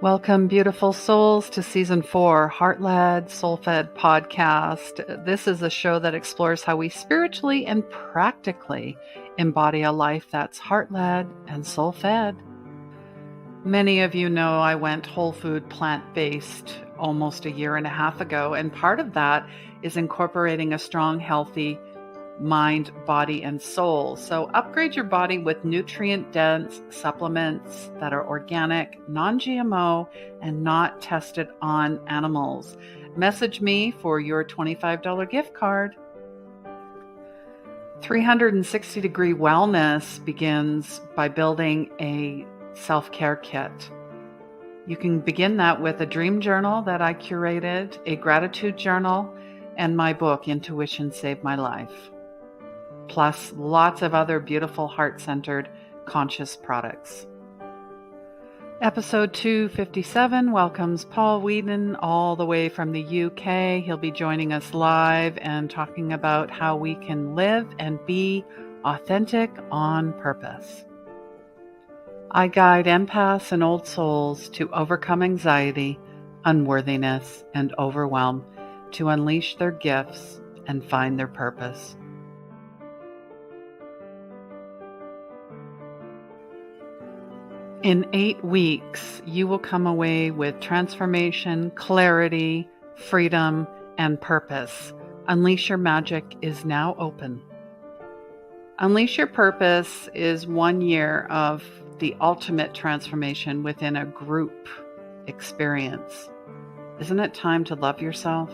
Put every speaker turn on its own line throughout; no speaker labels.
Welcome, beautiful souls, to Season 4, Heart-Led, Soul-Fed podcast. This is a show that explores how we spiritually and practically embody a life that's heart-led and soul-fed. Many of you know I went whole food plant-based almost a year and a half ago, and part of that is incorporating a strong, healthy mind, body, and soul. So upgrade your body with nutrient-dense supplements that are organic, non-GMO, and not tested on animals. Message me for your $25 gift card. 360-degree wellness begins by building a self-care kit. You can begin that with a dream journal that I curated, a gratitude journal, and my book, Intuition Saved My Life. Plus lots of other beautiful heart-centered conscious products. Episode 257 welcomes Paul Weeden all the way from the UK. He'll be joining us live and talking about how we can live and be authentic on purpose. I guide empaths and old souls to overcome anxiety, unworthiness, and overwhelm, to unleash their gifts and find their purpose. In 8 weeks, you will come away with transformation, clarity, freedom, and purpose. Unleash Your Magic is now open. Unleash Your Purpose is 1 year of the ultimate transformation within a group experience. Isn't it time to love yourself?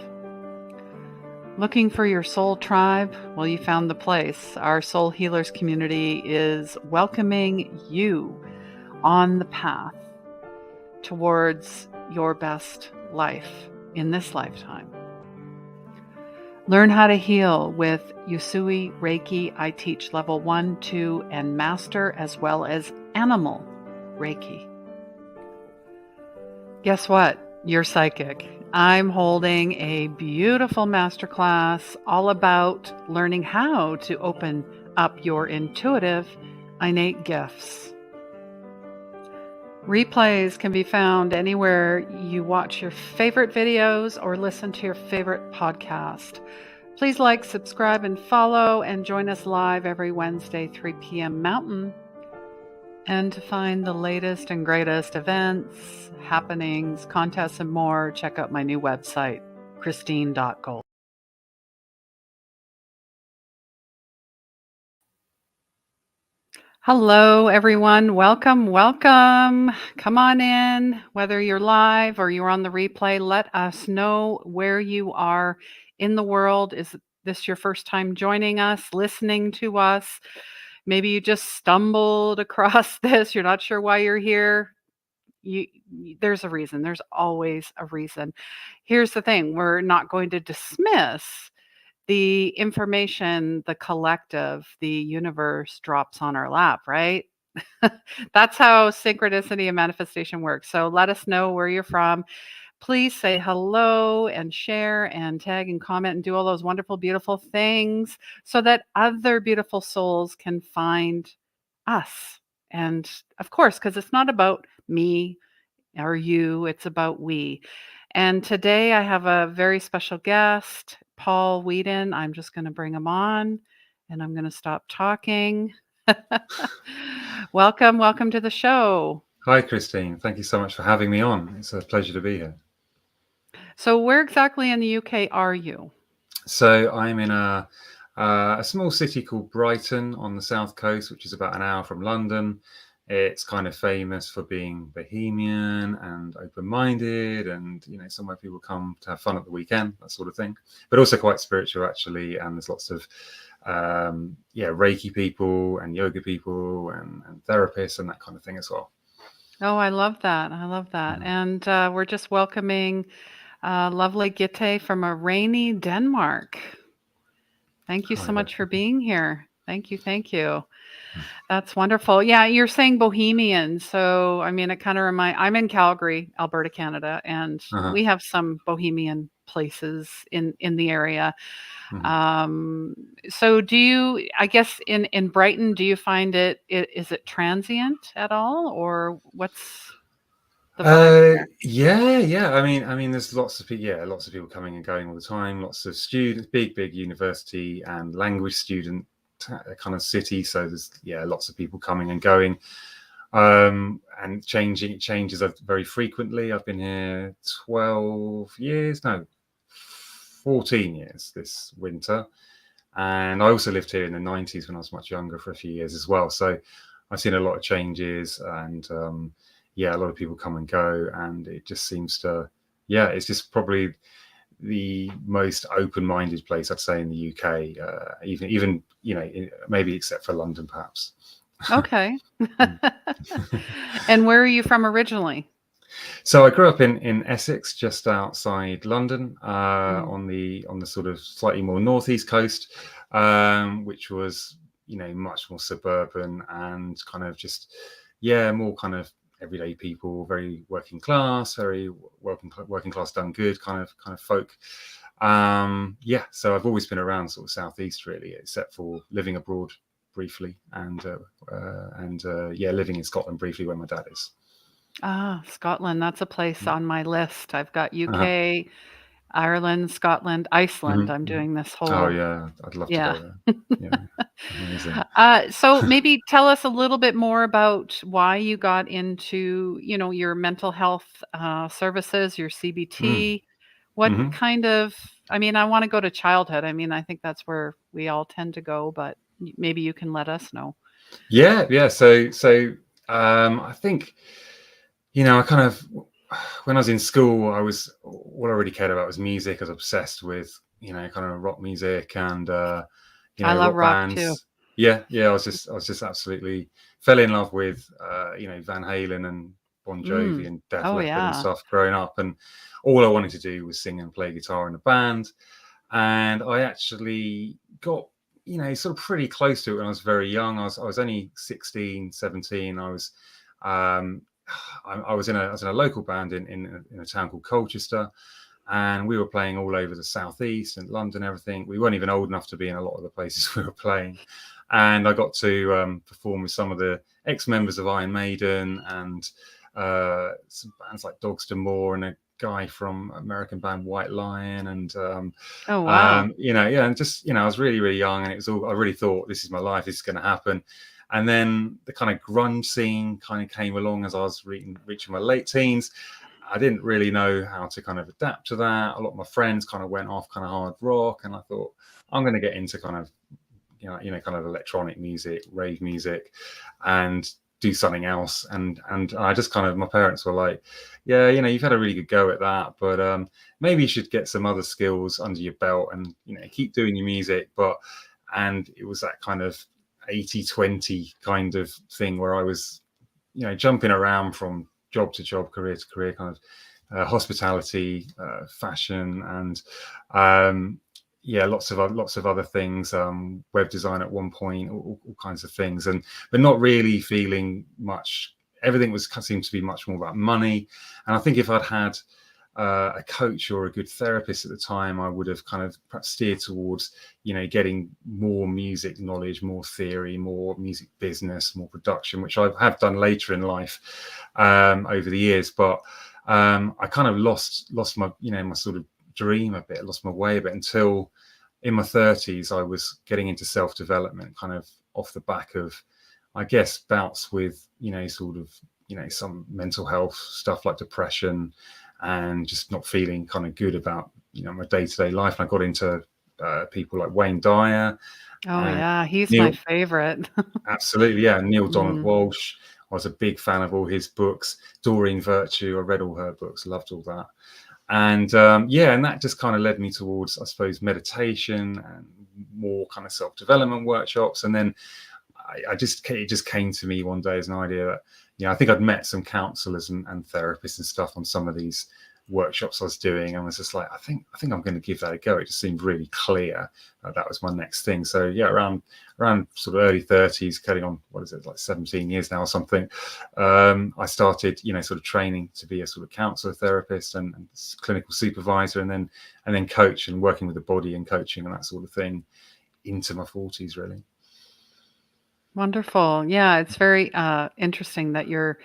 Looking for your soul tribe? Well, you found the place. Our Soul Healers community is welcoming you on the path towards your best life in this lifetime. Learn how to heal with Usui Reiki. I teach level 1, 2, and master, as well as animal Reiki. Guess what? You're psychic. I'm holding a beautiful masterclass all about learning how to open up your intuitive, innate gifts. Replays can be found anywhere you watch your favorite videos or listen to your favorite podcast. Please like, subscribe, and follow, and join us live every Wednesday, 3 p.m. Mountain. And to find the latest and greatest events, happenings, contests, and more, check out my new website, christine.gold. Hello, everyone. Welcome, welcome. Come on in. Whether you're live or you're on the replay, let us know where you are in the world. Is this your first time joining us, listening to us? Maybe you just stumbled across this. You're not sure why you're here. There's a reason. There's always a reason. Here's the thing. We're not going to dismiss the information, the collective, the universe drops on our lap, right? That's how synchronicity and manifestation works. So let us know where you're from. Please say hello and share and tag and comment and do all those wonderful, beautiful things so that other beautiful souls can find us. And of course, because it's not about me or you, it's about we. And today I have a very special guest, Paul Weeden. I'm just going to bring him on and I'm going to stop talking. Welcome to the show.
Hi, Christine. Thank you so much for having me on. It's a pleasure to be here.
So where exactly in the UK are you?
So I'm in a small city called Brighton on the south coast, which is about an hour from London. It's kind of famous for being bohemian and open-minded and, somewhere people come to have fun at the weekend, that sort of thing. But also quite spiritual, actually. And there's lots of, Reiki people and yoga people and therapists and that kind of thing as well.
Oh, I love that.
Mhm.
And we're just welcoming lovely Gitte from a rainy Denmark. Thank you so much for being here. Thank you. That's wonderful. Yeah, you're saying bohemian. So, it kind of I'm in Calgary, Alberta, Canada, and we have some bohemian places in the area. So do you, I guess in Brighton, do you find is it transient at all, or what's the vibe there?
Yeah. I mean, there's lots of people. Yeah, lots of people coming and going all the time. Lots of students, big university and language student kind of city. So there's lots of people coming and going. And changes very frequently. I've been here 12 years, no, 14 years this winter. And I also lived here in the 90s when I was much younger for a few years as well. So I've seen a lot of changes, and a lot of people come and go, and it just seems to, it's just probably the most open-minded place I'd say in the UK, even maybe except for London, perhaps.
Okay.
Mm.
And where are you from originally?
So I grew up in Essex, just outside London,
Mm.
on the sort of slightly more northeast coast, which was much more suburban and kind of just more kind of everyday people, very working class, very working class done good kind of folk. So I've always been around sort of southeast really, except for living abroad briefly and living in Scotland briefly where my dad is.
Ah, Scotland, that's a place
Mm.
on my list. I've got
Uh-huh.
UK, Ireland, Scotland, Iceland.
Mhm,
I'm
mhm.
doing this
Oh,
whole
yeah, I'd love to
yeah.
go there. Yeah, amazing.
So maybe tell us a little bit more about why you got into, your mental health services, your
Mm,
CBT. What
mhm.
kind of, I mean, I want to go to childhood. I mean, I think that's where we all tend to go, but maybe you can let us know.
Yeah. I think, I kind of when I was in school, I was all I really cared about was music. I was obsessed with, kind of rock music and
I love
rock
rock too.
bands. Yeah. I was just absolutely fell in love with Van Halen and Bon Jovi
Mm.
and Def
Oh,
Leppard and
yeah.
stuff growing up, and all I wanted to do was sing and play guitar in a band. And I actually got sort of pretty close to it when I was very young. I was only 16, 17. Um I was in a local band in a town called Colchester, and we were playing all over the southeast and London, everything. We weren't even old enough to be in a lot of the places we were playing, and I got to perform with some of the ex-members of Iron Maiden and some bands like Dogs D'Amour and a guy from American band White Lion, and
Oh, wow.
and just I was really really young, and it was all I really thought, this is my life, this is going to happen. And then the kind of grunge scene kind of came along as I was reaching my late teens. I didn't really know how to kind of adapt to that. A lot of my friends kind of went off kind of hard rock, and I thought I'm going to get into kind of kind of electronic music, rave music, and do something else. And I just kind of, my parents were like, yeah, you've had a really good go at that, but maybe you should get some other skills under your belt and keep doing your music. And it was that kind of 80-20 kind of thing where I was jumping around from job to job, career to career, kind of hospitality, fashion, and lots of other things, web design at one point, all kinds of things, but not really feeling much. Everything seemed to be much more about money. And I think if I'd had a coach or a good therapist at the time, I would have kind of perhaps steered towards getting more music knowledge, more theory, more music business, more production, which I have done later in life, over the years. But I kind of lost my my sort of dream a bit, lost my way a bit, until in my 30s I was getting into self-development, kind of off the back of, I guess, bouts with sort of some mental health stuff like depression, and just not feeling kind of good about my day-to-day life. And I got into people like Wayne Dyer
Oh,
and
yeah. He's my
Neil.
favorite.
Absolutely, yeah. Neil Donald
Mm.
Walsh. I was a big fan of all his books. Doreen Virtue, I read all her books, loved all that. And and that just kind of led me towards, I suppose, meditation and more kind of self-development workshops. And then it just came to me one day as an idea that I think I'd met some counselors and therapists and stuff on some of these workshops I was doing, and was just like, I think I'm going to give that a go. It just seemed really clear that was my next thing. So around sort of early 30s, cutting on, what is it, like 17 years now or something, I started sort of training to be a sort of counselor, therapist, and clinical supervisor, and then coach, and working with the body and coaching and that sort of thing into my 40s really.
Wonderful. Yeah, it's very interesting that you're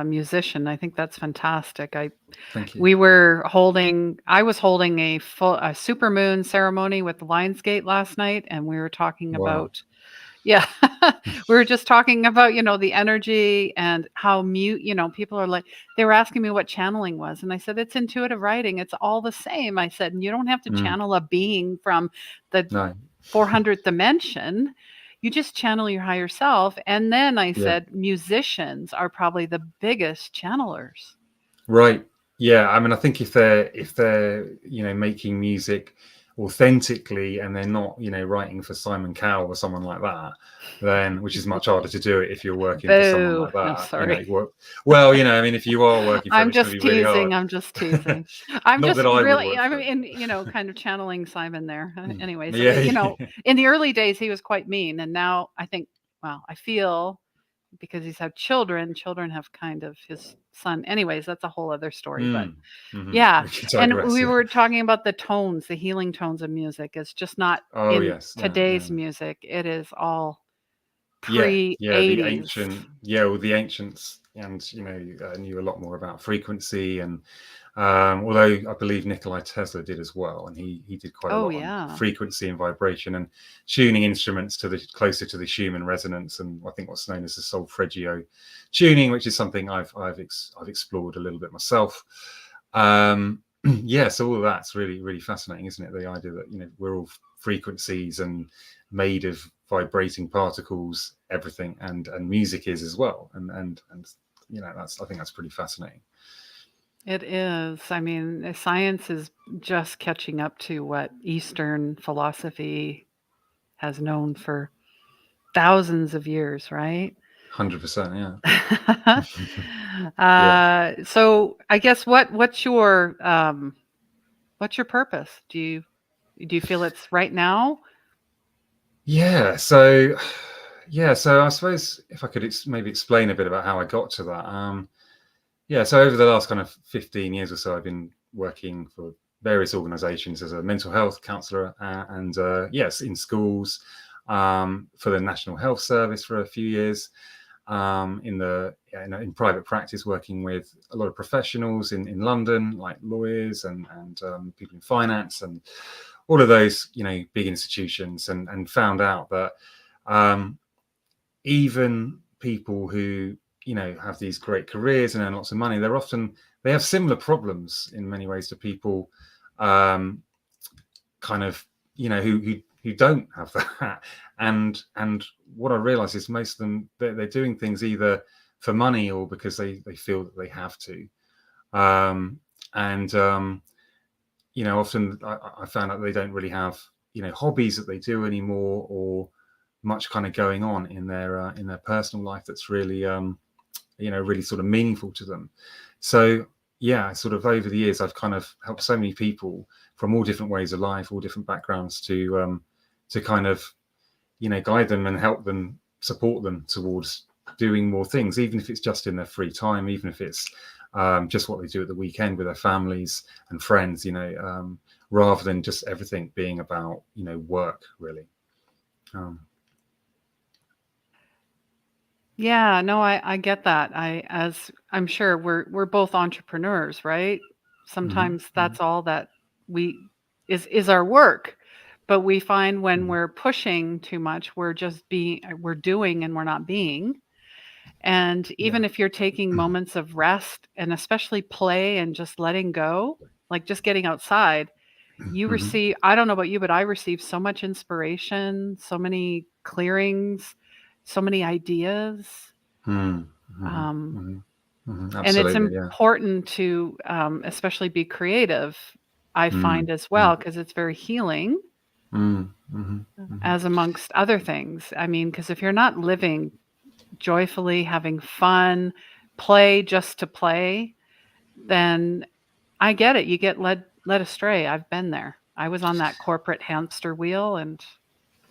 musician. I think that's fantastic.
Thank you.
I was holding a supermoon ceremony with the Lionsgate last night, and we were talking
Wow.
about, yeah, we were just talking about, the energy and how people are like, they were asking me what channeling was. And I said, it's intuitive writing. It's all the same. I said, and you don't have to
Mm.
channel a being from the
No.
400th dimension. You just channel your higher self. And then I
Yeah.
said, musicians are probably the biggest channelers.
Right. Yeah. I mean, I think if they're making music authentically and they're not writing for Simon Cowell or someone like that, then which is much harder to do it if you're working for someone
Boo.
like
I'm
that.
sorry.
Well, I mean, if you are working for them,
I'm
it's going to
just
be really hard.
teasing. I'm just teasing. I'm
Not
just
that I would
really,
work
I
for him.
mean, kind of channeling Simon there. Anyways,
Yeah. Yeah.
in the early days, he was quite mean. And now I think, well, I feel because he's had children have kind of his son. Anyways, that's a whole other story. But yeah.
We could
And
digress.
we
Yeah.
were talking about the tones, the healing tones of music. It's just not
Oh
in
yes. Yeah. Yeah.
today's music. It is all
Yeah,
pre
yeah,
80s.
well, the ancients, and knew a lot more about frequency, and although I believe Nikolai Tesla did as well, and he did quite a
Oh,
lot on
yeah.
frequency and vibration and tuning instruments to the closer to the Schumann resonance, and I think what's known as the solfeggio tuning, which is something I've explored a little bit myself. Yeah, so all of that's really, really fascinating, isn't it? The idea that we're all frequencies and made of vibrating particles, everything, and music is as well, and I think that's pretty fascinating.
It is. I mean, science is just catching up to what Eastern philosophy has known for thousands of years, right?
100%, yeah. Yeah.
So I guess what's your purpose? Do you feel it's right now?
Yeah, so I suppose if I could maybe explain a bit about how I got to that. Yeah, so over the last kind of 15 years or so, I've been working for various organizations as a mental health counsellor, and yes, in schools, for the National Health Service for a few years, in private practice, working with a lot of professionals in London, like lawyers and people in finance and all of those big institutions, and found out that even people who have these great careers and earn lots of money, they have similar problems in many ways to people kind of who don't have that. And what I realize is most of them, they're doing things either for money or because they feel that they have to. Often I found out they don't really have hobbies that they do anymore, or much kind of going on in their personal life that's really really sort of meaningful to them. So yeah, sort of over the years, I've kind of helped so many people from all different ways of life, all different backgrounds, to kind of guide them and help them, support them towards doing more things, even if it's just in their free time, even if it's just what they do at the weekend with their families and friends, rather than just everything being about work, really.
Yeah, no, I get that. As I'm sure we're both entrepreneurs, right? Sometimes that's all that we is our work. But we find when we're pushing too much, we're doing and we're not being. And even
Yeah.
if you're taking moments of rest and especially play and just letting go, like just getting outside, you receive, I don't know about you, but I receive so much inspiration, so many clearings, so many ideas. And it's
Absolutely, yeah.
important to especially be creative, I find as well, because it's very healing, as amongst other things. I mean, because if you're not living joyfully, having fun, play just to play, then I get it. You get led astray. I've been there. I was on that corporate hamster wheel, and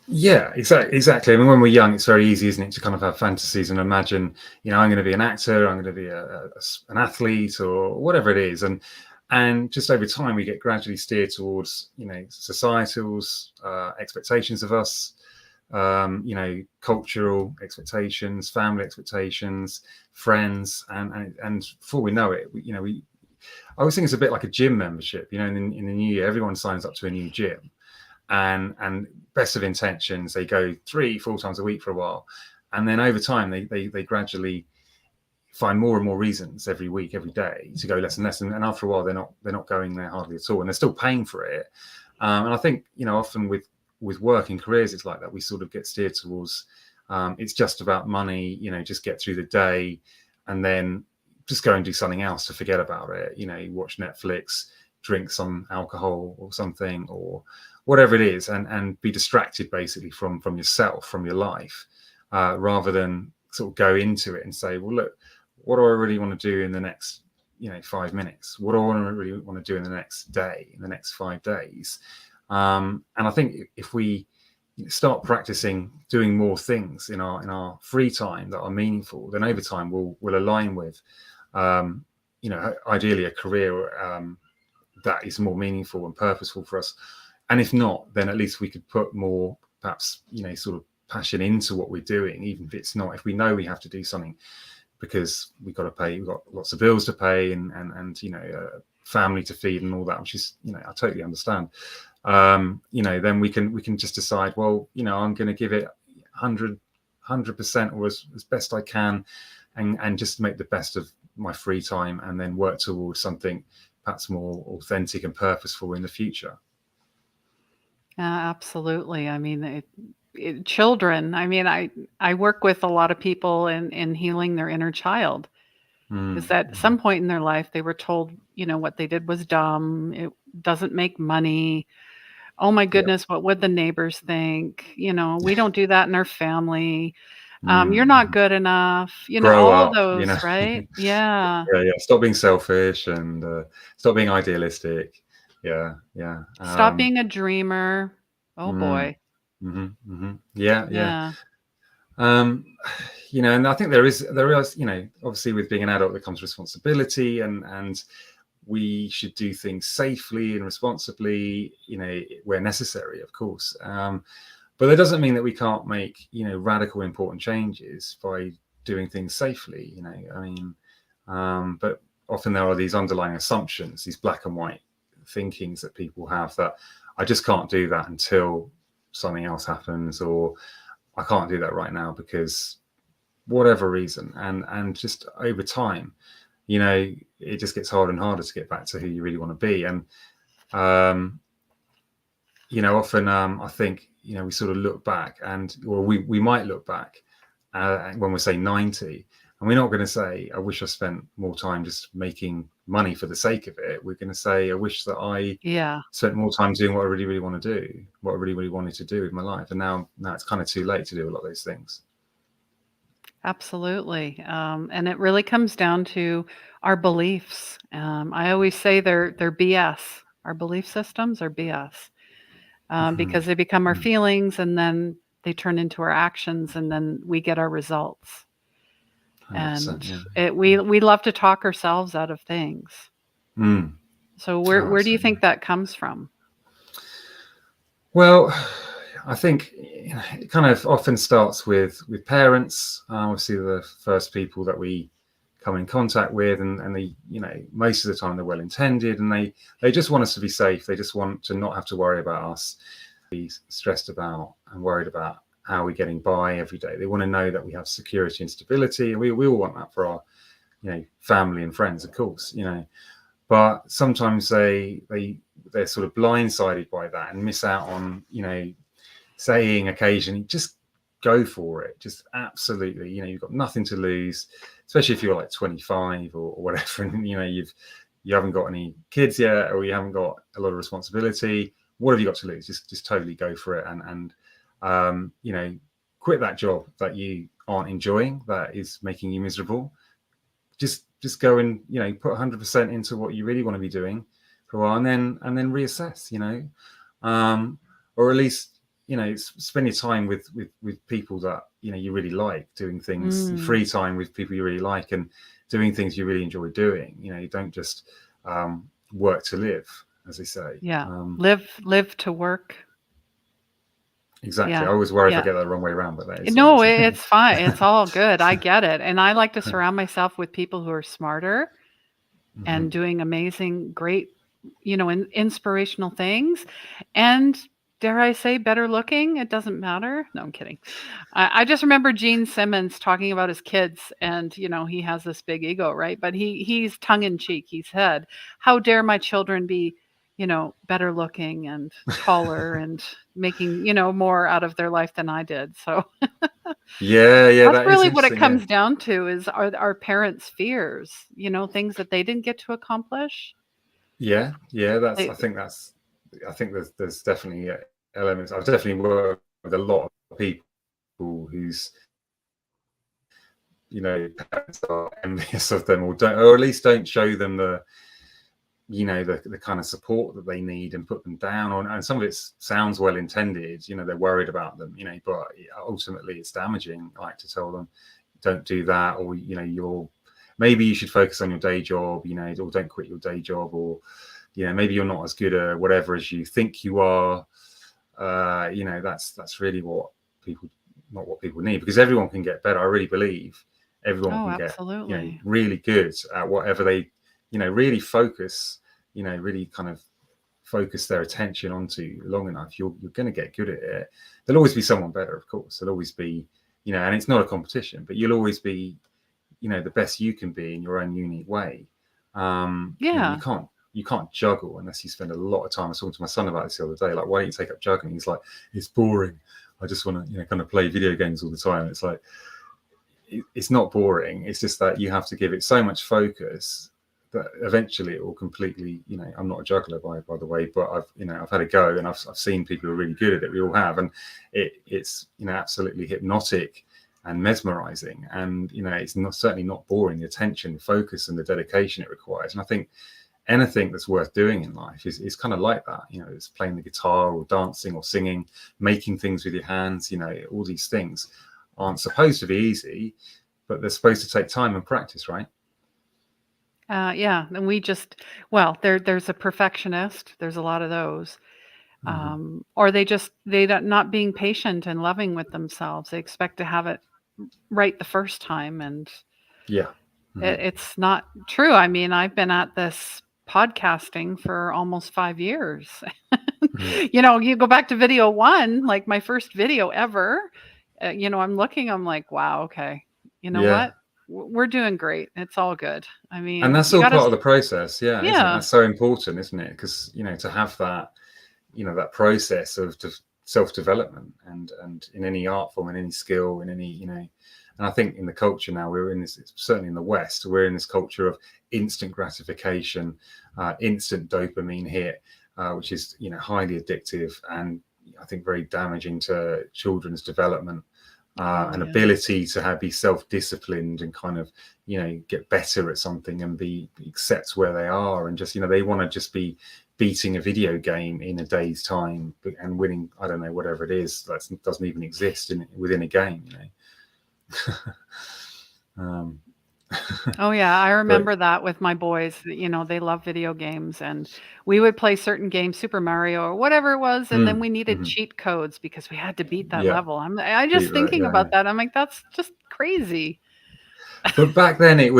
Yeah, exactly. I mean, when we're young, it's very easy, isn't it, to kind of have fantasies and imagine, I'm going to be an actor, I'm going to be an athlete, or whatever it is, and just over time, we get gradually steered towards, societal's expectations of us, cultural expectations, family expectations, friends, and before we know it, I always think it's a bit like a gym membership. In the new year, everyone signs up to a new gym, and best of intentions, they go 3-4 times a week for a while, and then over time they gradually find more and more reasons every week, every day, to go less and less, and after a while they're not going there hardly at all, and they're still paying for it. And I think often with work and careers, it's like that. We sort of get steered towards it's just about money, just get through the day, and then just go and do something else to forget about it. You watch Netflix, drink some alcohol or something, or whatever it is, and be distracted basically from yourself, from your life, rather than sort of go into it and say, well, look, what do I really want to do in the next 5 minutes? What do I really want to do in the next day, in the next 5 days? And I think if we start practicing doing more things in our free time that are meaningful, then over time we'll align with ideally a career that is more meaningful and purposeful for us. And if not, then at least we could put more, perhaps, sort of passion into what we're doing, even if it's not, if we know we have to do something because we've got lots of bills to pay and family to feed and all that, which is, I totally understand. Then we can just decide, well, I'm going to give it 100% or as best I can, and just make the best of my free time, and then work towards something perhaps more authentic and purposeful in the future.
Absolutely. I mean, children. I mean, I work with a lot of people in healing their inner child. Is that at some point in their life they were told, what they did was dumb. It doesn't make money. Oh my goodness, what would the neighbors think? We don't do that in our family. You're not good enough.
Grow
All
up,
those, right? Yeah.
yeah. Stop being selfish and stop being idealistic. Yeah.
Stop being a dreamer. Oh boy.
Yeah.
Yeah.
And I think there is, obviously with being an adult, there comes responsibility, and we should do things safely and responsibly, where necessary, of course. But that doesn't mean that we can't make, radical, important changes by doing things safely. But often there are these underlying assumptions, these black and white thinkings that people have, that I just can't do that until something else happens, or I can't do that right now because whatever reason. And just over time, it just gets harder and harder to get back to who you really want to be. And often I think we sort of look back, or we might look back when we say 90, and we're not going to say, I wish I spent more time just making money for the sake of it. We're going to say, I wish that I spent more time doing what I really, really want to do, what I really, really wanted to do with my life. And now it's kind of too late to do a lot of those things.
Absolutely. And it really comes down to our beliefs. I always say they're BS. Our belief systems are BS, because they become our feelings, and then they turn into our actions, and then we get our results. And we love to talk ourselves out of things. So where do you think that comes from?
Well, I think it kind of often starts with parents. Obviously, the first people that we come in contact with, and they, most of the time they're well intended, and they just want us to be safe. They just want to not have to worry about us, be stressed about and worried about how we're getting by every day. They want to know that we have security and stability, and we all want that for our family and friends, of course. But sometimes they're sort of blindsided by that and miss out on saying occasionally, just go for it, just absolutely, you've got nothing to lose, especially if you're like 25 or whatever, and you haven't got any kids yet, or you haven't got a lot of responsibility. What have you got to lose? Just totally go for it, and quit that job that you aren't enjoying, that is making you miserable. Just go and put 100% into what you really want to be doing for a while, and then reassess, or at least spend your time with people that you really like, doing things, free time with people you really like, and doing things you really enjoy doing. You don't just work to live, as they say.
Live to work.
Exactly. I
Yeah.
always worry if I
Yeah.
get that the wrong way around, but that is
No,
right.
it's fine. It's all good. I get it. And I like to surround myself with people who are smarter
Hmm.
and doing amazing, great, inspirational things. And dare I say, better looking? It doesn't matter. No, I'm kidding. I just remember Gene Simmons talking about his kids, and he has this big ego, right? But he's tongue in cheek. He said, "How dare my children be, better looking and taller and making more out of their life than I did." So
Yeah, yeah,
that's
that is
really what it
interesting. Yeah,
comes down to is our parents' fears, things that they didn't get to accomplish.
yeah, yeah.
They,
I think there's definitely elements. I've definitely worked with a lot of people whose parents are envious of them, or don't, or at least don't show them the kind of support that they need and put them down on. And some of it sounds well intended, they're worried about them, but ultimately it's damaging. I like to tell them, don't do that, or maybe you should focus on your day job, or don't quit your day job, or maybe you're not as good at whatever as you think you are. That's really not what people need, because everyone can get better. I really believe everyone
oh,
can get
absolutely.
really good at whatever they really focus, really kind of focus their attention onto long enough. You're going to get good at it. There'll always be someone better, of course. There'll always be, and it's not a competition, but you'll always be the best you can be in your own unique way. You
Yeah.
can't juggle unless you spend a lot of time. I was talking to my son about this the other day. Like, why don't you take up juggling? He's like, it's boring. I just want to kind of play video games all the time. It's like, it's not boring. It's just that you have to give it so much focus that eventually it will completely. I'm not a juggler by the way, but I've had a go, and I've seen people who are really good at it. We all have, and it's absolutely hypnotic and mesmerizing, and it's certainly not boring. The attention, focus, and the dedication it requires. And I think anything that's worth doing in life is kind of like that. It's playing the guitar or dancing or singing, making things with your hands. All these things aren't supposed to be easy, but they're supposed to take time and practice, right?
Yeah, and there's a perfectionist. There's a lot of those.
Mm-hmm.
Or they not being patient and loving with themselves. They expect to have it right the first time, and
Yeah. Mm-hmm.
it's not true. I mean, I've been at this podcasting for almost 5 years.
Mm-hmm.
You go back to video one, like my first video ever. I'm like, wow, okay. You know
Yeah.
what? We're doing great. It's all good. I
And
mean,
that's
you
all
got to,
part of the process, yeah, isn't it?
yeah,
That's so important, isn't it? Because to have that, that process of self-development, and in any art form, in any skill, in any, and I think in the culture now, we're in this, certainly in the West, we're in this culture of instant gratification, instant dopamine hit, which is highly addictive, and I think very damaging to children's development.
oh
An
yeah.
ability to be self-disciplined and kind of get better at something and be accept where they are, and just they want to just be beating a video game in a day's time and winning, I don't know, whatever it is that doesn't even exist within a game. um,
Oh yeah, I
but
remember that with my boys. They love video games, and we would play certain games, Super Mario or whatever it was, and then we needed
mhm.
cheat codes because we had to beat that
Yeah,
level. I
beat
just
that.
thinking
Yeah,
about
yeah.
that. I'm like, that's just crazy.
But back then it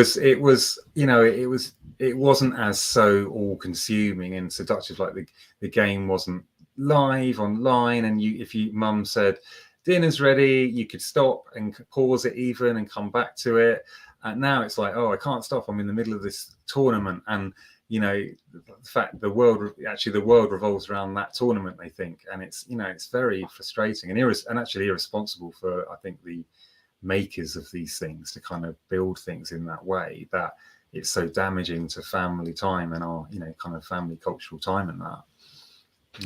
wasn't as so all consuming and seductive. Like the game wasn't live online, and if you mum said dinner's ready, you could stop and pause it even and come back to it. And now it's like, oh, I can't stop, I'm in the middle of this tournament. And the fact the world revolves around that tournament, they think. And it's very frustrating and actually irresponsible for, I think, the makers of these things to kind of build things in that way, that it's so damaging to family time and our kind of family cultural time, and that.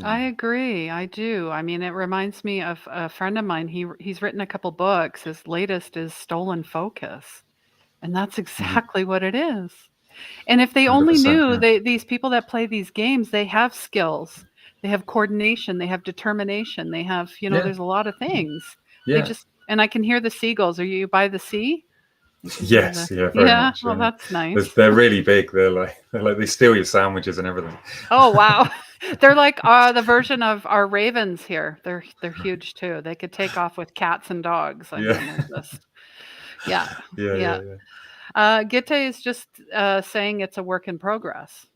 I agree. I do. I mean, it reminds me of a friend of mine. He's written a couple books. His latest is Stolen Focus, and that's
Mhm.
exactly what it is. And if they only
100%.
knew,
Yeah.
these people that play these games, they have skills, they have coordination, they have determination, they have,
Yeah.
there's a lot of things. They
Yeah.
just, and I can hear the seagulls. Are you by the sea?
Yes, yeah, very
Yeah,
much.
well,
Yeah.
that's nice.
They're really big. They're like they steal your sandwiches and everything.
Oh, wow. They're like, the version of our ravens here. They're huge too. They could take off with cats and dogs. I
Yeah,
mean, they're just yeah,
yeah,
yeah.
yeah, yeah.
Gitte is just, saying it's a work in progress.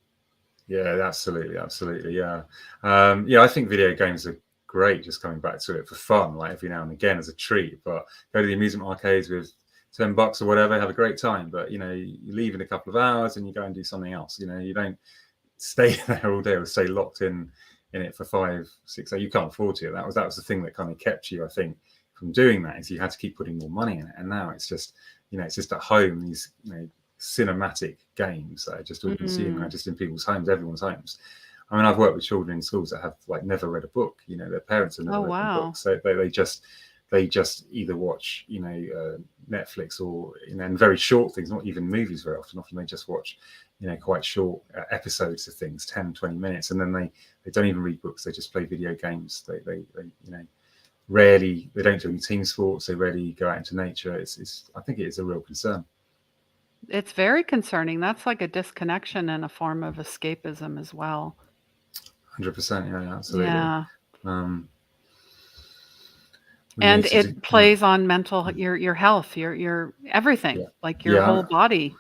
Yeah, absolutely, absolutely. Yeah, yeah. I think video games are great. Just coming back to it for fun, like every now and again as a treat. But go to the amusement arcades with $10 or whatever, have a great time. But you leave in a couple of hours and you go and do something else. You don't stay there all day or stay locked in it for 5, 6 hours. You can't afford to. That was the thing that kind of kept you, I think, from doing that. Is you had to keep putting more money in it, and now it's just it's just at home. These cinematic games that are just all consuming,
Mm.
just in people's homes, everyone's homes. I mean, I've worked with children in schools that have never read a book. Their parents have never
Oh,
read them
wow.
books. They just either watch Netflix or and very short things, not even movies very often. Often they just watch quite short episodes of things, 10, 20 minutes, and then they don't even read books. They just play video games. They rarely, they don't do any team sports. They rarely go out into nature. I think it is a real concern.
It's very concerning. That's like a disconnection and a form of escapism as well.
100%. Yeah, absolutely.
Yeah.
um we
And
need to do,
it plays on mental your health, your everything,
yeah,
like your
yeah.
whole body.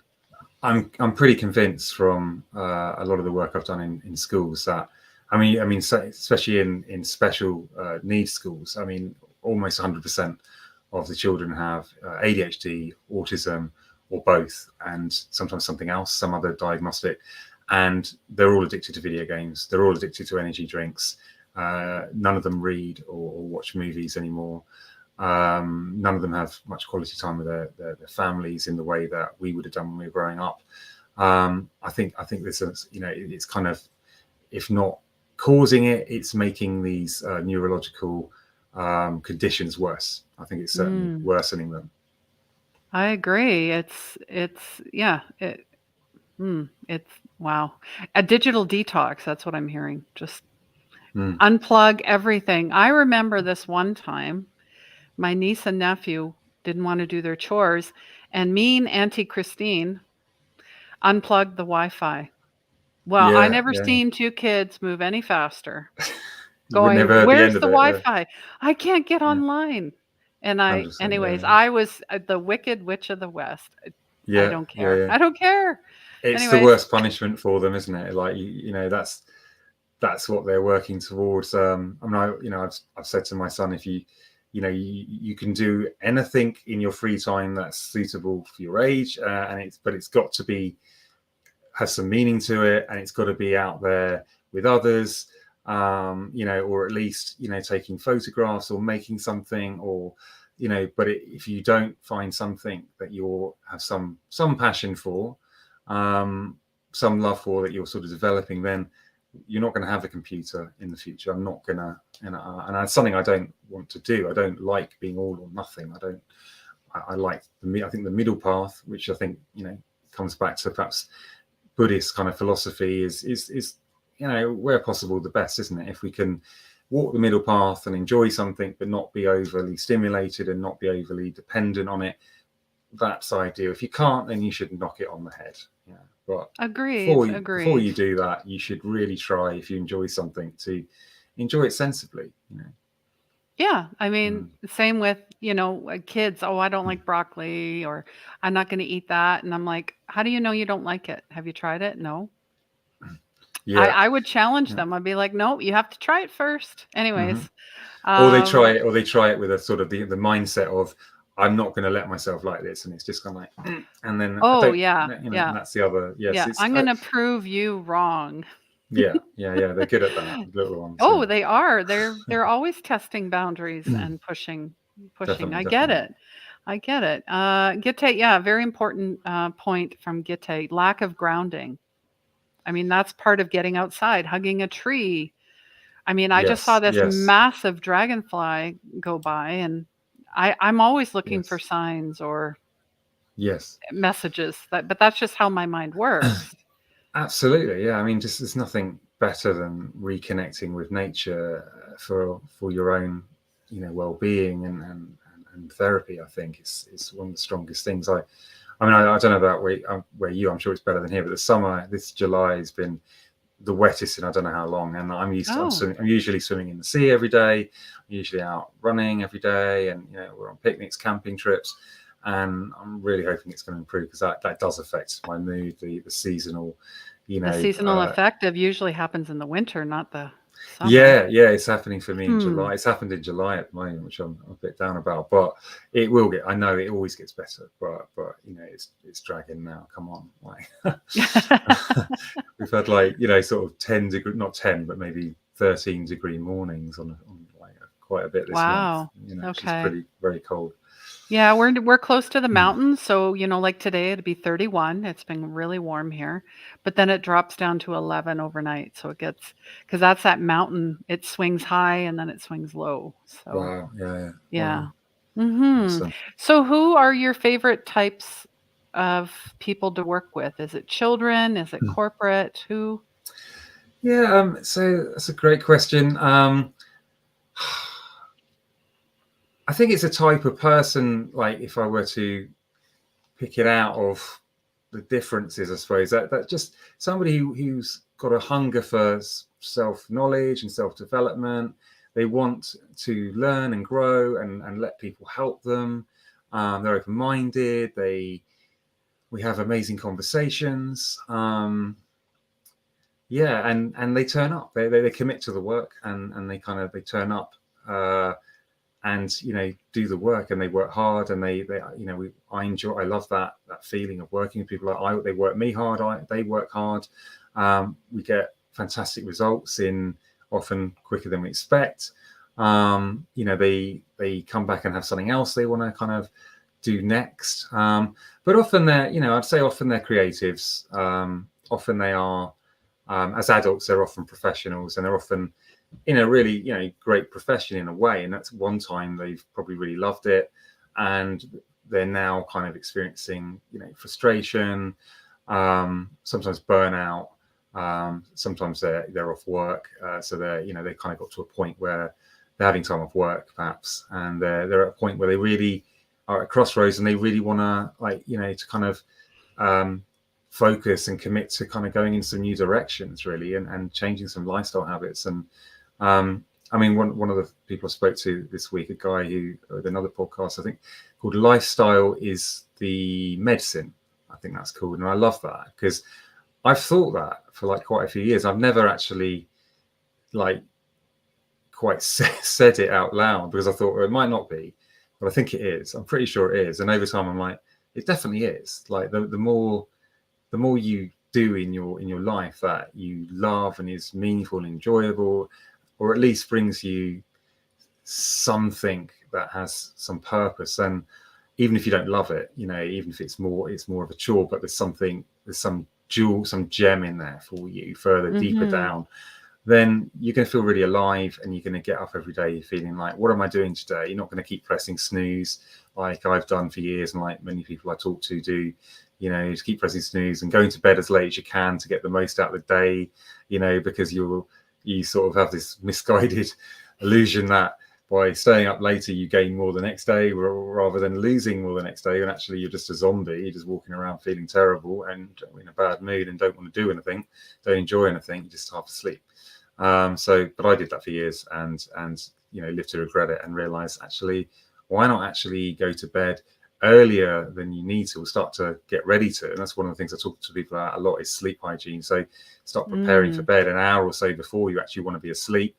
I'm pretty convinced from a lot of the work I've done in schools that especially in special needs schools. I mean, almost 100% of the children have ADHD, autism, or both, and sometimes something else, some other diagnostic, and they're all addicted to video games. They're all addicted to energy drinks. None of them read or watch movies anymore. None of them have much quality time with their families in the way that we would have done when we were growing up. I think this is, it's kind of, if not causing it, it's making these neurological conditions worse. I think it's certainly
Mm,
worsening them.
I agree. It's yeah, it's wow. A digital detox, that's what I'm hearing. Just
Mm.
unplug everything. I remember this one time, my niece and nephew didn't want to do their chores, and mean Auntie Christine unplugged the Wi-Fi. Well, I
Yeah,
never
yeah.
seen 2 kids move any faster.
You would never
Going,
heard the
"Where's
end
the
of it. Yeah,
Wi-Fi? I can't get
yeah,
online." And I
100%.
anyways,
Yeah,
I was, the wicked witch of the West. I
yeah,
don't
yeah,
care.
yeah.
I don't care.
It's the
Anyways,
worst punishment for them, isn't it? Like that's what they're working towards. I've said to my son, if you can do anything in your free time that's suitable for your age, but it's got to be have some meaning to it, and it's got to be out there with others, or at least taking photographs or making something, or if you don't find something that you have some passion for, um, some love for, that you're sort of developing, then you're not going to have a computer in the future. I'm not going to, and that's something I don't want to do. I don't like being all or nothing. I like I think the middle path, which I think comes back to perhaps Buddhist kind of philosophy, is where possible the best, isn't it? If we can walk the middle path and enjoy something but not be overly stimulated and not be overly dependent on it, that's ideal. If you can't, then you should knock it on the head. Yeah, but
agreed,
before you
agreed.
do that, you should really try, if you enjoy something, to enjoy it sensibly.
Yeah, I mean,
Mm.
same with, kids, "Oh, I don't like broccoli," or "I'm not gonna eat that," and I'm like, "How do you know you don't like it? Have you tried it?" "No." I
Yeah,
I would challenge
yeah.
them. I'd be like, "No, you have to try it first."
Hmm.
Anyways,
Or they try
um
it, with a sort of the mindset of, I'm not going to let myself like this, and it's just kind of like, and then I
Oh,
don't,
yeah,
and
yeah,
that's the other. Yes,
yeah,
it's
"I'm gonna prove you wrong."
yeah, yeah, yeah. They're good at that, the little ones.
Oh,
Yeah,
they are. They're always testing boundaries and pushing.
definitely,
I get
definitely.
it. I get it. Gitte, yeah, very important point from Gitte. Lack of grounding. I mean, that's part of getting outside, hugging a tree. I mean, I just saw
Yes,
this
yes,
massive dragonfly go by, and I'm always looking for
yes,
signs or
yes.
messages. But that's just how my mind works.
Absolutely, yeah. I mean, just there's nothing better than reconnecting with nature for your own, well-being and therapy. I think it's one of the strongest things. I mean, I don't know about where you. I'm sure it's better than here, but the summer, this July, has been the wettest in I don't know how long. And I'm used to.
Oh.
I'm usually swimming in the sea every day. I'm usually out running every day, and we're on picnics, camping trips. And I'm really hoping it's going to improve, because that does affect my mood. The seasonal,
The seasonal affective usually happens in the winter, not the summer.
yeah, it's happening for me in
Hmm.
July. It's happened in July at the moment, which I'm a bit down about, but it will get. I know it always gets better, but it's dragging now. Come on, like we've had sort of 10 degree, not 10, but maybe 13-degree mornings on like quite a bit this month.
Wow.
Which is
Okay.
very cold.
Yeah, we're close to the
Mm.
mountains, so, like today it'd be 31. It's been really warm here, but then it drops down to 11 overnight, so it gets, because that's that mountain, it swings high and then it swings low. So,
Wow, yeah,
yeah.
wow,
Mhm.
awesome.
So who are your favorite types of people to work with? Is it children? Is it corporate? Who?
Yeah, so that's a great question. I think it's a type of person, like if I were to pick it out of the differences, I suppose, that just somebody who's got a hunger for self-knowledge and self-development. They want to learn and grow and let people help them. They're open-minded. We have amazing conversations. Yeah, and they turn up. They commit to the work, and they turn up. And do the work, and they work hard, and I love that feeling of working with people. They work me hard, they work hard. We get fantastic results in often quicker than we expect. They come back and have something else they want to kind of do next. But often I'd say often they're creatives. Often they are, as adults, they're often professionals, and they're often in a really great profession in a way, and that's one time they've probably really loved it, and they're now kind of experiencing frustration, sometimes burnout, sometimes they're off work, so they kind of got to a point where they're having time off work perhaps, and they're at a point where they really are at crossroads, and they really want to to kind of focus and commit to kind of going in some new directions really, and changing some lifestyle habits. And I mean, one of the people I spoke to this week, a guy who, with another podcast, I think, called Lifestyle is the Medicine. I think that's called. And I love that, because I've thought that for like quite a few years. I've never actually like quite said it out loud, because I thought, well, it might not be, but I think it is. I'm pretty sure it is. And over time, I'm like, it definitely is. Like the more you do in your life that you love and is meaningful and enjoyable, or at least brings you something that has some purpose. And even if you don't love it, even if it's more of a chore, but there's some jewel, some gem in there for you further, deeper
Mhm.
down, then you're going to feel really alive, and you're going to get up every day feeling like, what am I doing today? You're not going to keep pressing snooze like I've done for years, and like many people I talk to do. Just keep pressing snooze and going to bed as late as you can to get the most out of the day, because you sort of have this misguided illusion that by staying up later you gain more the next day, rather than losing more the next day. And actually you're just a zombie. You're just walking around feeling terrible and in a bad mood and don't want to do anything, don't enjoy anything, you're just half asleep. But I did that for years, and live to regret it, and realize, actually, why not actually go to bed earlier than you need to, or start to get ready to. And that's one of the things I talk to people about a lot, is sleep hygiene. So start preparing for
Mm.
bed an hour or so before you actually want to be asleep.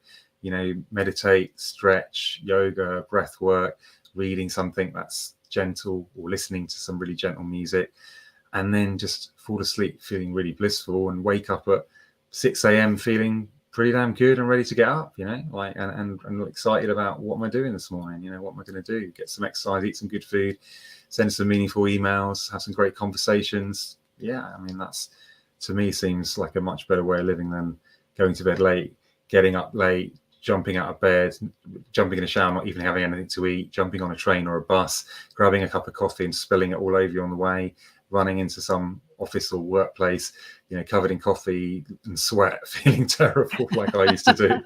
Meditate, stretch, yoga, breath work, reading something that's gentle, or listening to some really gentle music, and then just fall asleep feeling really blissful, and wake up at 6 a.m. feeling pretty damn good and ready to get up, and excited about, what am I doing this morning? What am I going to do? Get some exercise, eat some good food, send some meaningful emails, have some great conversations. Yeah, I mean, that's, to me, seems like a much better way of living than going to bed late, getting up late, jumping out of bed, jumping in a shower, not even having anything to eat, jumping on a train or a bus, grabbing a cup of coffee and spilling it all over you on the way, running into some office or workplace, covered in coffee and sweat, feeling terrible, like I used to do.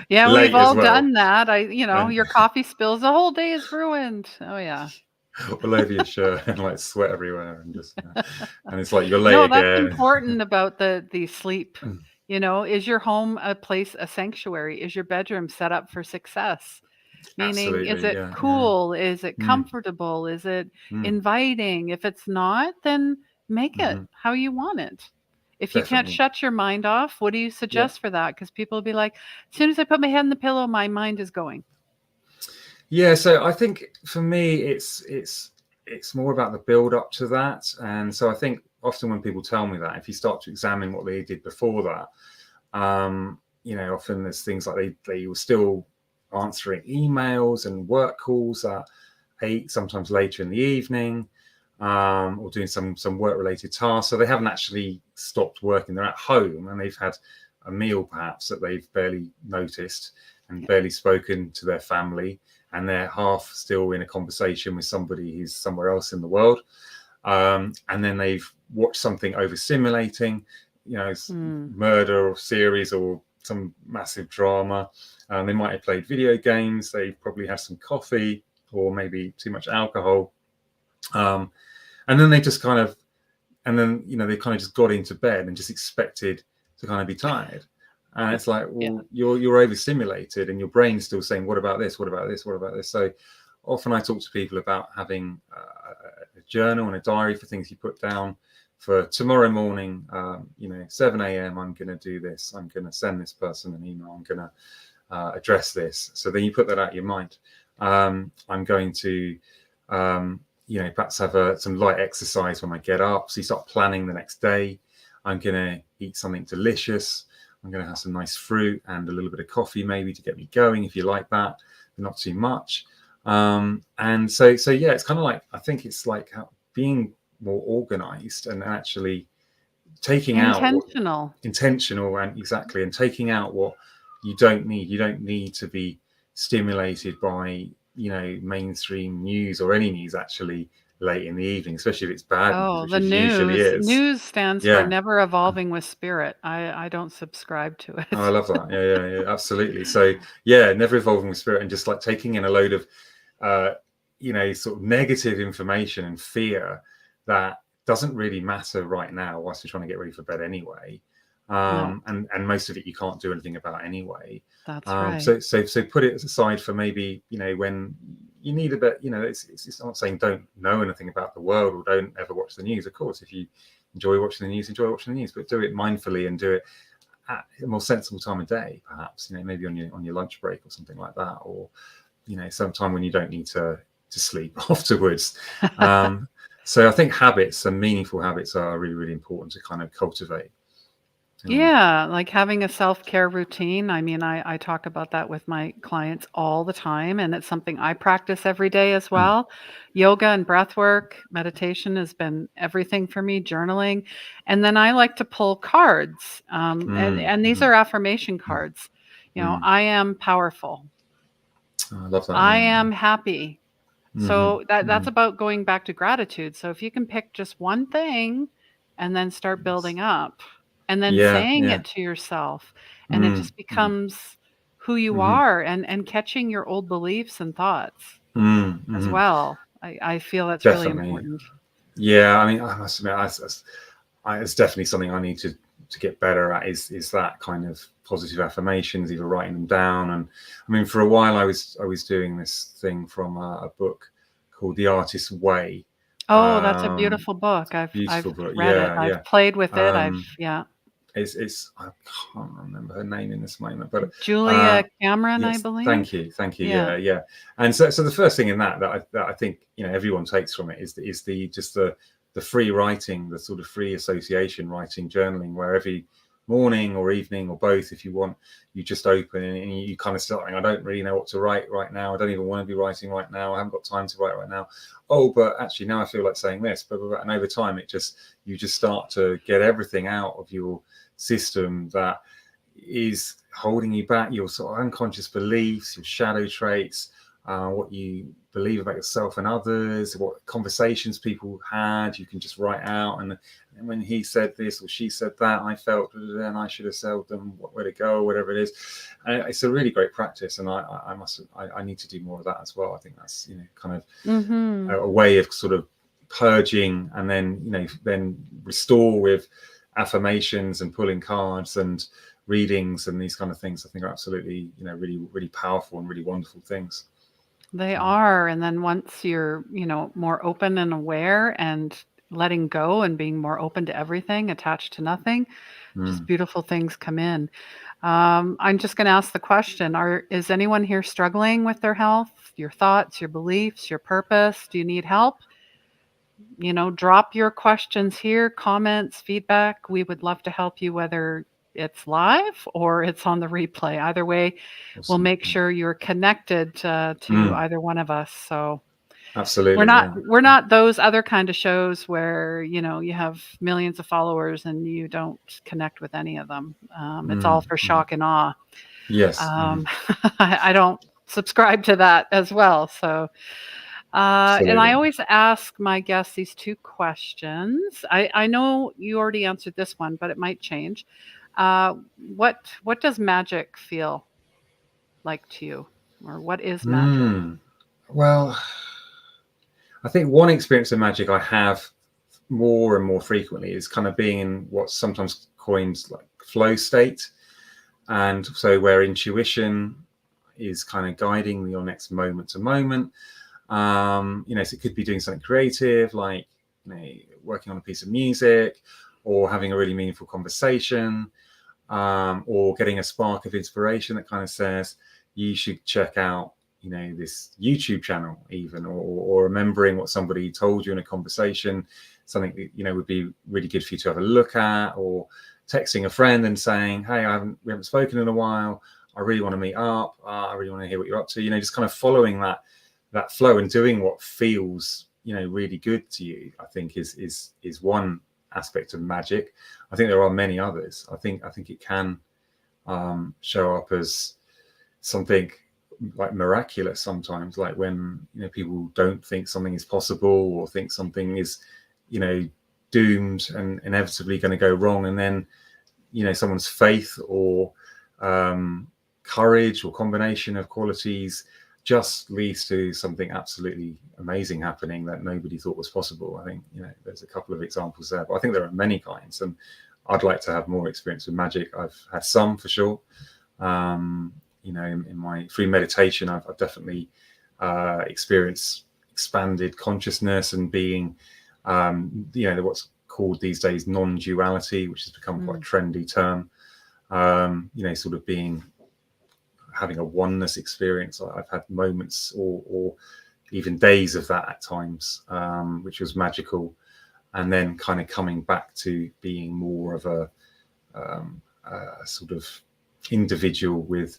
Yeah, we've
Late as
all
well.
done that.
And
Your coffee spills, the whole day is ruined. Oh, yeah.
all over your shirt and like sweat everywhere and just and it's like you're late
No, that's
again.
important about the sleep.
Mm,
Is your home a place, a sanctuary? Is your bedroom set up for success? Meaning, is
absolutely,
it
yeah, yeah.
cool? Is it
Mm,
comfortable? Is it
mm,
inviting? If it's not, then make it
hmm.
how you want it. If you can't
Definitely,
shut your mind off, what do you
yeah.
suggest for that? Because people will be like, as soon as I put my head in the pillow, my mind is going.
Yeah, so I think for me, it's more about the build up to that, and so I think often when people tell me that, if you start to examine what they did before that, often there's things like they were still answering emails and work calls at 8, sometimes later in the evening, or doing some work related tasks. So they haven't actually stopped working. They're at home and they've had a meal perhaps that they've barely noticed and
Yeah.
barely spoken to their family, and they're half still in a conversation with somebody who's somewhere else in the world. And then they've watched something overstimulating,
Mm.
murder or series or some massive drama. They might have played video games. They've probably had some coffee or maybe too much alcohol. Um, and then they just kind of, and then, they kind of just got into bed and just expected to kind of be tired. And it's like,
Yeah.
well, you're overstimulated and your brain's still saying, what about this? What about this? What about this? So often I talk to people about having a journal and a diary for things you put down for tomorrow morning. 7 a.m. I'm going to do this. I'm going to send this person an email. I'm going to address this. So then you put that out of your mind. I'm going to, perhaps have some light exercise when I get up. So you start planning the next day. I'm going to eat something delicious. I'm going to have some nice fruit and a little bit of coffee maybe to get me going if you like that, but not too much. And so yeah, it's kind of like, I think it's like being more organized and actually taking out what
Intentional.
intentional and exactly, and taking out what you don't need. You don't need to be stimulated by mainstream news or any news actually late in the evening, especially if it's bad news,
Oh,
which
the
it usually
news.
is.
News stands for
Yeah.
never evolving with spirit. I don't subscribe to
Oh, I
it.
love that. Yeah, absolutely. So yeah, never evolving with spirit and just like taking in a load of, sort of negative information and fear that doesn't really matter right now whilst you're trying to get ready for bed anyway.
No,
And most of it you can't do anything about anyway.
that's right.
So put it aside for maybe, when you need a bit, it's not saying don't know anything about the world or don't ever watch the news. Of course, if you enjoy watching the news, but do it mindfully and do it at a more sensible time of day, perhaps, maybe on your lunch break or something like that, or sometime when you don't need to sleep afterwards. So I think habits and meaningful habits are really, really important to kind of cultivate.
Yeah, like having a self-care routine. I mean, I talk about that with my clients all the time, and it's something I practice every day as
Mm,
well. Yoga and breath work, meditation has been everything for me, journaling. And then I like to pull cards. And these
mm,
are affirmation
mm,
cards.
mm.
I am powerful.
I love that.
I
Yeah.
am happy.
Mm-hmm,
So that's
mm-hmm.
about going back to gratitude. So if you can pick just one thing and then start
Yes.
building up and then
Yeah,
saying
yeah.
it to yourself, and it
Mm,
just
mm,
becomes who you
mm-hmm,
are, and catching your old beliefs and thoughts as
mm-hmm.
well. I feel that's really
Definitely.
important.
Yeah, I mean, I must admit, it's definitely something I need to get better at. Is that kind of positive affirmations, either writing them down. And I mean, for a while, I was doing this thing from a book called The Artist's Way.
Oh, that's a
Um,
beautiful book. I've
Beautiful book.
read it.
Yeah,
I've
yeah.
played with it.
Um,
Yeah.
it's I can't remember her name in this moment, but
Julia Cameron, I
yes,
believe.
thank you.
Yeah.
Yeah. And so the first thing in that I think everyone takes from it is the just the free writing, the sort of free association writing, journaling, where every morning or evening or both, if you want, you just open and you kind of start. I don't really know what to write right now. I don't even want to be writing right now. I haven't got time to write right now. Oh, but actually now I feel like saying this. And over time, you just start to get everything out of your system that is holding you back, your sort of unconscious beliefs, your shadow traits, what you believe about yourself and others, what conversations people had, you can just write out. And when he said this or she said that, I felt, and I should have told them where to go, whatever it is. And it's a really great practice, and I need to do more of that as well. I think that's, kind of
Mm-hmm.
a way of sort of purging, and then restore with affirmations and pulling cards and readings and these kind of things. I think are absolutely, really, really powerful and really wonderful things.
They are. And then once you're, more open and aware and letting go and being more open to everything, attached to nothing, just beautiful things come in. I'm just going to ask the question, is anyone here struggling with their health, your thoughts, your beliefs, your purpose? Do you need help? Drop your questions here, comments, feedback. We would love to help you, whether it's live or it's on the replay. Either way, we'll
Awesome.
make sure you're connected to either one of us. So we're
Absolutely,
not
yeah.
we're not those other kind of shows where you have millions of followers and you don't connect with any of them. It's all for shock and awe.
Yes.
I don't subscribe to that as well. So. And I
Absolutely.
always ask my guests these two questions. I know you already answered this one, but it might change. What does magic feel like to you, or what is magic?
Well, I think one experience of magic I have more and more frequently is kind of being in what's sometimes coined like flow state, and so where intuition is kind of guiding your next moment to moment. So it could be doing something creative, like working on a piece of music, or having a really meaningful conversation, or getting a spark of inspiration that kind of says you should check out this YouTube channel, even, or remembering what somebody told you in a conversation, something that would be really good for you to have a look at, or texting a friend and saying, hey, we haven't spoken in a while, I really want to meet up, I really want to hear what you're up to, just kind of following that flow and doing what feels really good to you. I think is one aspect of magic. I think there are many others. I think it can show up as something like miraculous sometimes, like when people don't think something is possible, or think something is doomed and inevitably going to go wrong, and then someone's faith or courage or combination of qualities just leads to something absolutely amazing happening that nobody thought was possible. I think there's a couple of examples there, but I think there are many kinds, and I'd like to have more experience with magic. I've had some, for sure. In my free meditation, I've definitely experienced expanded consciousness and being, what's called these days non-duality, which has become quite a trendy term. Sort of having a oneness experience. I've had moments or even days of that at times, which was magical, and then kind of coming back to being more of a sort of individual with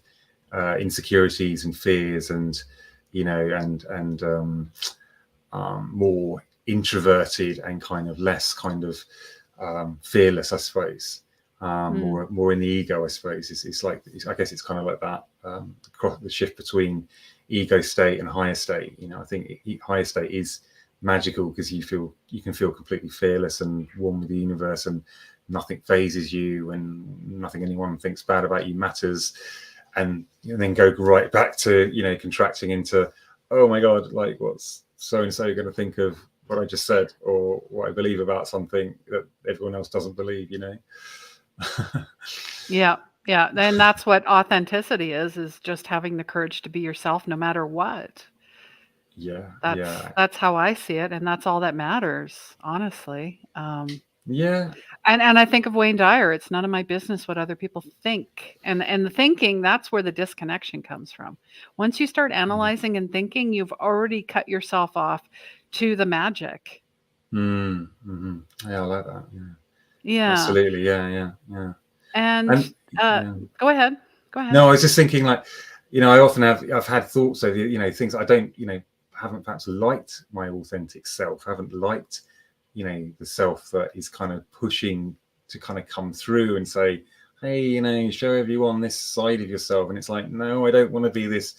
insecurities and fears, and more introverted and kind of less kind of fearless, I suppose. More in the ego, I suppose. I guess it's kind of like that, the shift between ego state and higher state. I think higher state is magical because you can feel completely fearless and one with the universe, and nothing phases you, and nothing anyone thinks bad about you matters. And then go right back to contracting into, oh my god, like what's so and so going to think of what I just said, or what I believe about something that everyone else doesn't believe.
Yeah. And that's what authenticity is just having the courage to be yourself no matter what.
Yeah.
That's how I see it, and that's all that matters, honestly.
Yeah.
And I think of Wayne Dyer, it's none of my business what other people think. And the thinking, that's where the disconnection comes from. Once you start analyzing and thinking, you've already cut yourself off to the magic.
Yeah, I like that.
Yeah.
Absolutely. Yeah.
And go ahead.
No, I was just thinking, like, I've had thoughts of things I don't haven't perhaps liked my authentic self, haven't liked the self that is kind of pushing to kind of come through and say, hey, show everyone this side of yourself. And it's like, no, I don't want to be this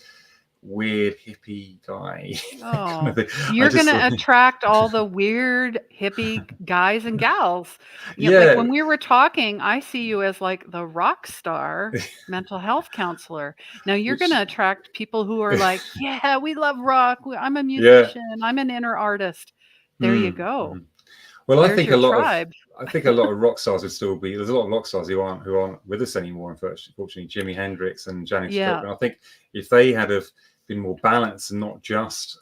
weird hippie guy kind of
Oh,
thing. I
you're
just
gonna
sort of,
attract all the weird hippie guys and gals. Like
yeah,
when we were talking, I see you as like the rock star mental health counselor. Now you're
which
gonna attract people who are like, yeah, we love rock. I'm a
yeah.
musician. I'm an inner artist. There you
Mm,
go.
mhm. Well,
There's your tribe.
I think a lot of rock stars would still be. There's a lot of rock stars who aren't with us anymore. Unfortunately, Jimi Hendrix and Janis
Yeah,
Joplin. I think if they had have been more balanced and not just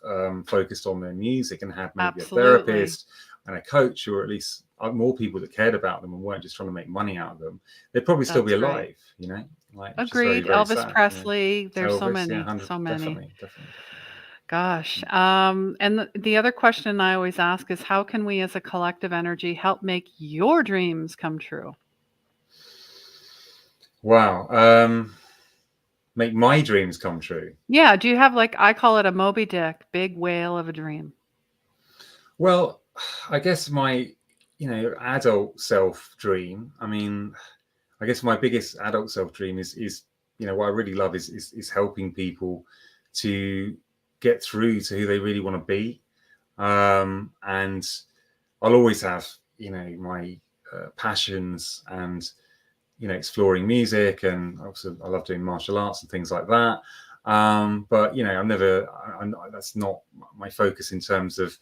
focused on their music and had maybe a
absolutely.
therapist and a coach, or at least more people that cared about them and weren't just trying to make money out of them, they'd probably still be
That's right.
alive. Like, which is very
Agreed.
very
Elvis
sad.
Presley. There's so
Elvis, yeah,
many,
100,
so many.
definitely.
Gosh. And the other question I always ask is how can we as a collective energy help make your dreams come true?
Wow. Make my dreams come true.
Yeah. Do you have like, I call it a Moby Dick, big whale of a dream?
Well, I guess my, adult self dream. I mean, I guess my biggest adult self dream is what I really love is helping people to get through to who they really want to be. And I'll always have, my passions and exploring music, and also I love doing martial arts and things like that. But I'm never. That's not my focus in terms of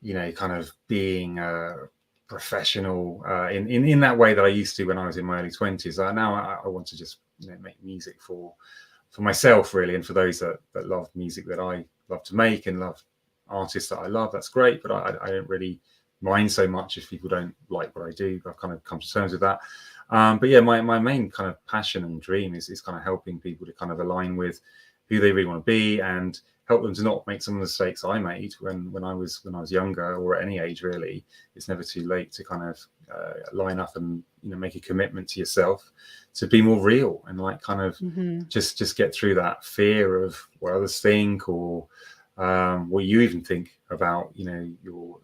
kind of being a professional in that way that I used to when I was in my early 20s. Now I want to just make music for myself really, and for those that love music that I love to make and love artists that I love. That's great, but I don't really mind so much if people don't like what I do. I've kind of come to terms with that. But yeah, my main kind of passion and dream is kind of helping people to kind of align with who they really want to be and help them to not make some of the mistakes I made when I was younger, or at any age really. It's never too late to kind of line up and make a commitment to yourself to be more real and like kind of
Hmm.
just get through that fear of what others think, or what you even think about your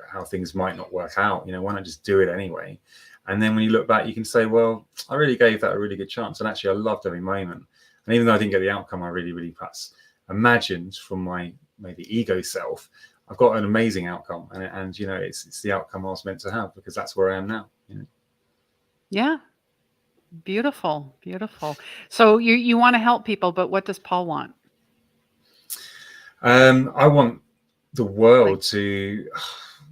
how things might not work out. Why not just do it anyway? And then when you look back, you can say, well, I really gave that a really good chance, and actually I loved every moment. And even though I didn't get the outcome I really perhaps imagined from my maybe ego self, I've got an amazing outcome, and it's the outcome I was meant to have, because that's where I am now.
Yeah. Beautiful. Beautiful. So you want to help people, but what does Paul want?
I want the
Like,
world to,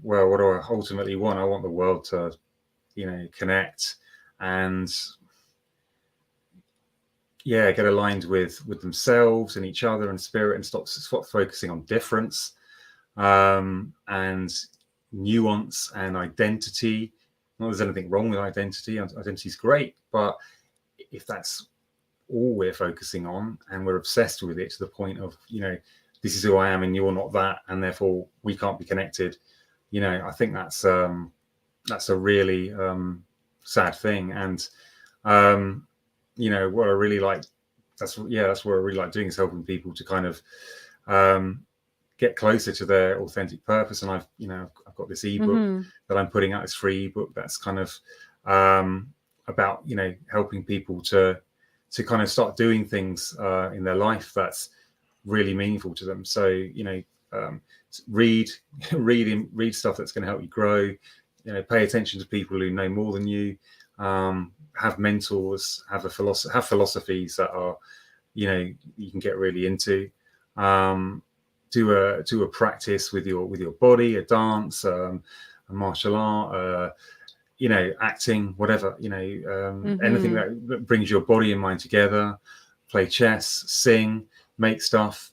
well, what do I ultimately want? I want the world to, connect and yeah, get aligned with themselves and each other and spirit, and stop focusing on difference and nuance and identity. Not that there's anything wrong with identity. Identity is great, but if that's all we're focusing on and we're obsessed with it to the point of this is who I am and you're not that, and therefore we can't be connected, I think that's a really sad thing. And what I really like, that's what I really like doing, is helping people to kind of get closer to their authentic purpose. And I've got this ebook
hmm.
that I'm putting out, this free ebook that's kind of about helping people to kind of start doing things in their life that's really meaningful to them. So read read stuff that's going to help you grow. Pay attention to people who know more than you. Have mentors. Have philosophies that are you can get really into. Do a practice with your body, a dance, a martial art, acting, whatever, anything
Hmm.
that brings your body and mind together. Play chess, sing, make stuff,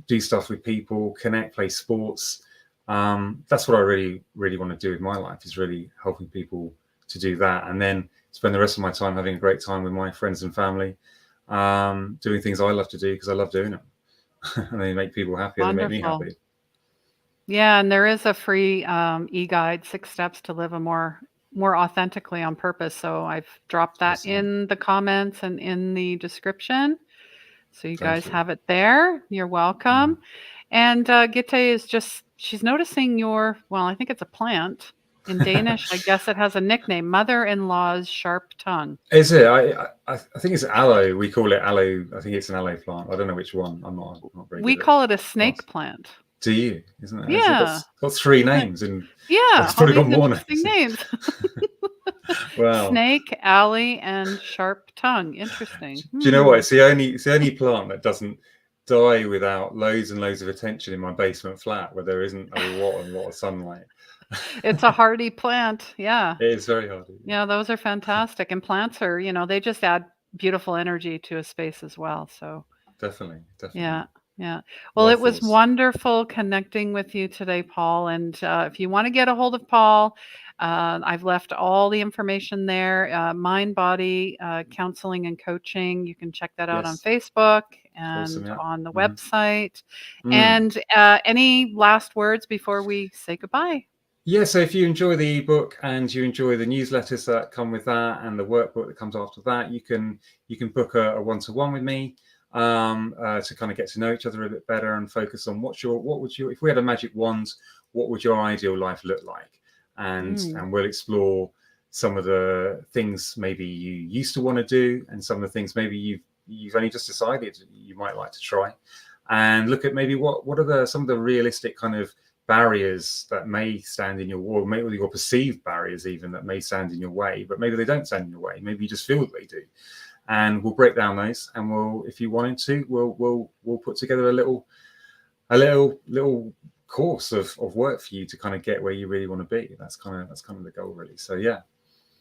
do stuff with people, connect, play sports. That's what I really really want to do with my life, is really helping people to do that, and then spend the rest of my time having a great time with my friends and family, doing things I love to do because I love doing them. And they make people happy, and they make me
Wonderful.
happy.
Yeah, and there is a free e-guide, 6 steps to live a more authentically on purpose. So I've dropped that
Awesome.
in the comments and in the description. So you
Thank
guys
you.
have it there. You're welcome. And Gitte is just she's noticing your, well, I think it's a plant. In Danish, I guess it has a nickname, mother-in-law's sharp tongue.
Is it? I think it's aloe. We call it aloe. I think it's an aloe plant. I don't know which one. I'm not very
We
good at
call it a
plants.
snake plant.
Do you? Isn't it? Has it
Yeah.
got three
Isn't it?
names, and
Yeah,
it's
all
probably
these
got more
interesting
names.
names.
Wow.
Snake, alley, and sharp tongue. Interesting.
Do you know what? It's the only plant that doesn't die without loads and loads of attention in my basement flat where there isn't a lot of sunlight.
It's a hardy plant. Yeah.
It is very hard.
Yeah, those are fantastic. And plants are, they just add beautiful energy to a space as well. So,
Definitely.
yeah. Yeah. Well,
Well
it was
thoughts.
wonderful connecting with you today, Paul. And if you want to get a hold of Paul, I've left all the information there. Mind Body Counseling and Coaching. You can check that out on
Yes.
Facebook
Awesome.
and
Yeah.
on the
Mhm.
website.
Mm.
And any last words before we say goodbye?
Yeah, so if you enjoy the ebook and you enjoy the newsletters that come with that and the workbook that comes after that, you can book a one-to-one with me to kind of get to know each other a bit better and focus on if we had a magic wand, what would your ideal life look like? And
Mm.
we'll explore some of the things maybe you used to want to do and some of the things maybe you've only just decided you might like to try, and look at maybe what are some of the realistic kind of barriers that may stand in your way, maybe your perceived barriers even that may stand in your way, but maybe they don't stand in your way. Maybe you just feel that they do, and we'll break down those. And we'll, if you wanted to, we'll put together a little course of work for you to kind of get where you really want to be. That's kind of the goal, really. So yeah.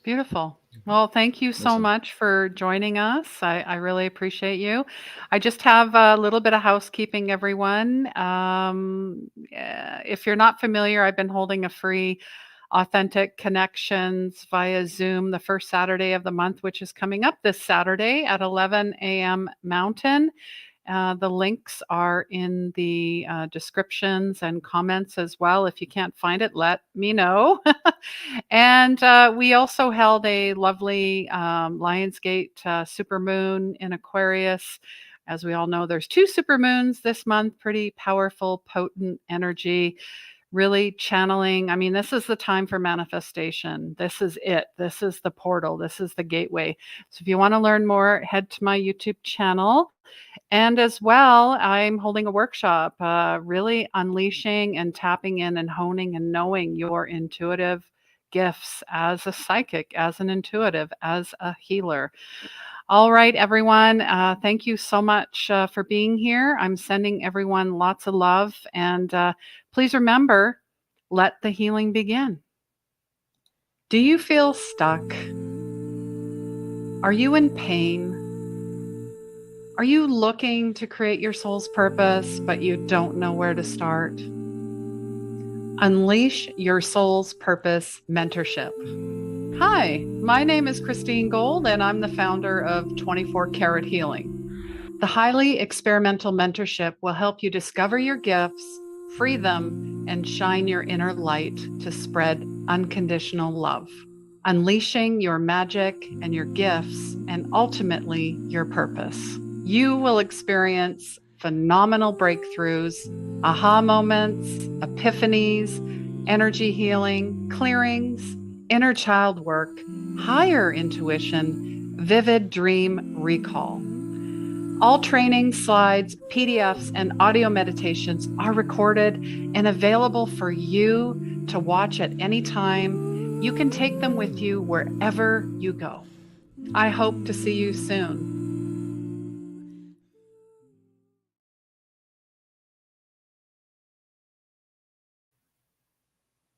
Beautiful. Well, thank you so
Awesome.
much for joining us. I really appreciate you. I just have a little bit of housekeeping, everyone. If you're not familiar, I've been holding a free Authentic Connections via Zoom the first Saturday of the month, which is coming up this Saturday at 11 a.m. Mountain. The links are in the descriptions and comments as well. If you can't find it, let me know. And we also held a lovely Lionsgate supermoon in Aquarius. As we all know, there's 2 supermoons this month, pretty powerful, potent energy, really channeling. I mean, this is the time for manifestation. This is it. This is the portal. This is the gateway. So if you want to learn more, head to my YouTube channel. And as well, I'm holding a workshop, really unleashing and tapping in and honing and knowing your intuitive gifts as a psychic, as an intuitive, as a healer. All right, everyone. Thank you so much for being here. I'm sending everyone lots of love. And please remember, let the healing begin. Do you feel stuck? Are you in pain? Are you looking to create your soul's purpose, but you don't know where to start? Unleash Your Soul's Purpose Mentorship. Hi, my name is Christine Gold, and I'm the founder of 24 Karat Healing. The highly experimental mentorship will help you discover your gifts, free them, and shine your inner light to spread unconditional love. Unleashing your magic and your gifts, and ultimately your purpose. You will experience phenomenal breakthroughs, aha moments, epiphanies, energy healing, clearings, inner child work, higher intuition, vivid dream recall. All training slides, PDFs, and audio meditations are recorded and available for you to watch at any time. You can take them with you wherever you go. I hope to see you soon.